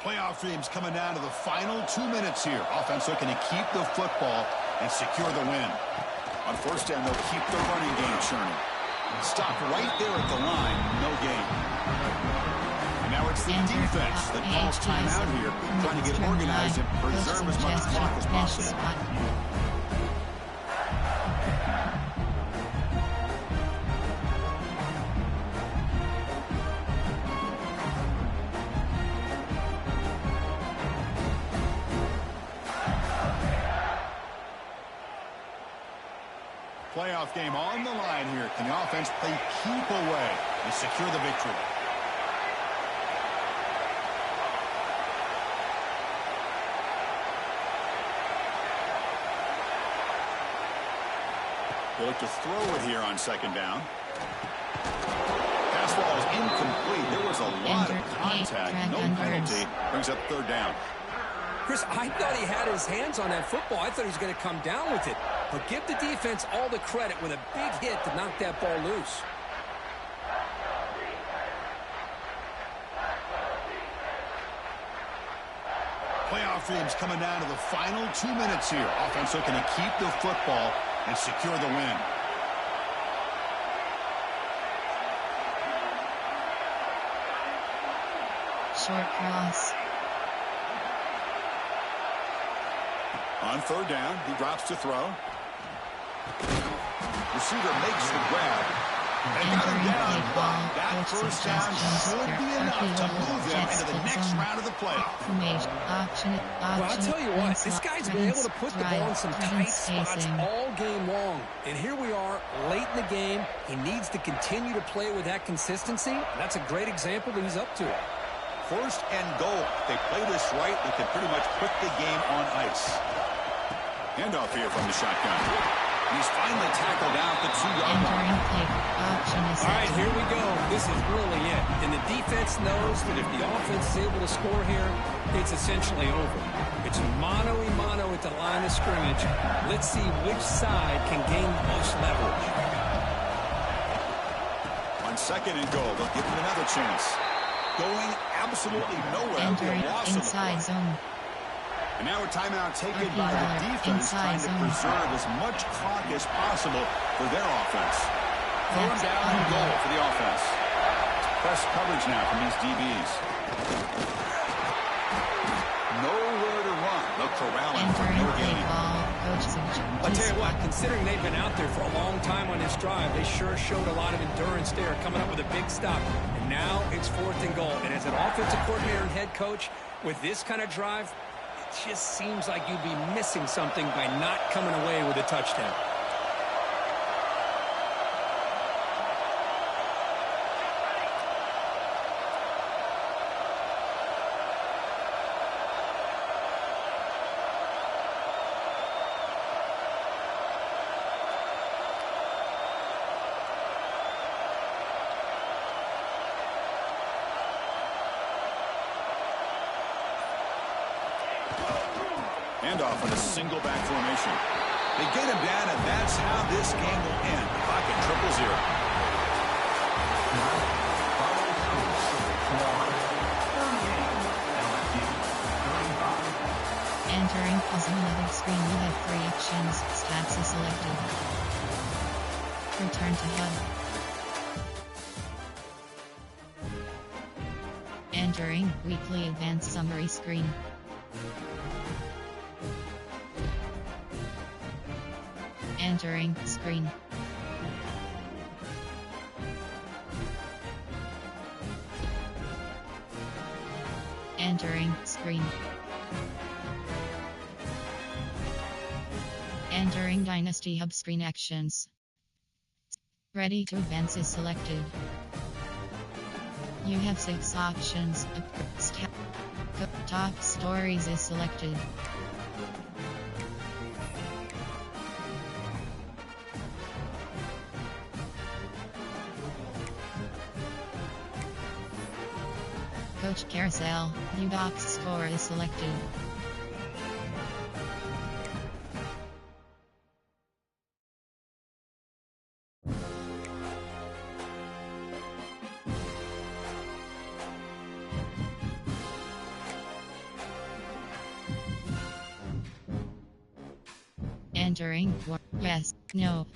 Playoff dreams coming down to the final 2 minutes here. Offense looking to keep the football and secure the win. On 1st down, they'll keep the running game churning. Stop right there at the line. No gain. And now it's It's the defense that calls timeout here, trying to get organized and preserve as much clock as possible. Playoff game on the line here. Can the offense play keep away and secure the victory? They look to throw it here on second down. Pass ball is incomplete. There was a lot of contact. No penalty. Brings up third down. Chris, I thought he had his hands on that football. I thought he was going to come down with it. But give the defense all the credit with a big hit to knock that ball loose. Playoff games coming down to the final 2 minutes here. Offense looking to keep the football and secure the win. Short cross. On third down, he drops to throw. Receiver makes the grab. And got him down. That first down should be enough to move them into the next round of the playoff. Well, I'll tell you what, this guy's been able to put the ball in some tight spots all game long. And here we are, late in the game. He needs to continue to play with that consistency. That's a great example that he's up to it. First and goal. If they play this right, they can pretty much put the game on ice. Handoff here from the shotgun. He's finally tackled out the 2-yard line. All right, here we go. This is really it. And the defense knows that if the offense is able to score here, it's essentially over. It's mano-a-mano at the line of scrimmage. Let's see which side can gain the most leverage. On second and goal, they'll give him another chance. Going absolutely nowhere. Entering inside zone. And now a timeout taken by the defense, trying to preserve as much clock as possible for their offense. Third down and goal for the offense. Press coverage now from these DBs. Nowhere to run. They'll corral him for no gain. I'll tell you what, considering they've been out there for a long time on this drive, they sure showed a lot of endurance there, coming up with a big stop. And now it's fourth and goal. And as an offensive coordinator and head coach, with this kind of drive, it just seems like you'd be missing something by not coming away with a touchdown. Handoff in a single back formation. They get him down, and that's how this game will end. Clock at 0-0. Entering another screen. You have 3 actions. Stats is selected. Return to HUD. Entering weekly advanced summary screen. Entering screen. Entering screen. Entering Dynasty Hub screen actions. Ready to advance is selected. You have 6 options. Top stories is selected. Coach Carousel, view box score is selected. Entering yes, no.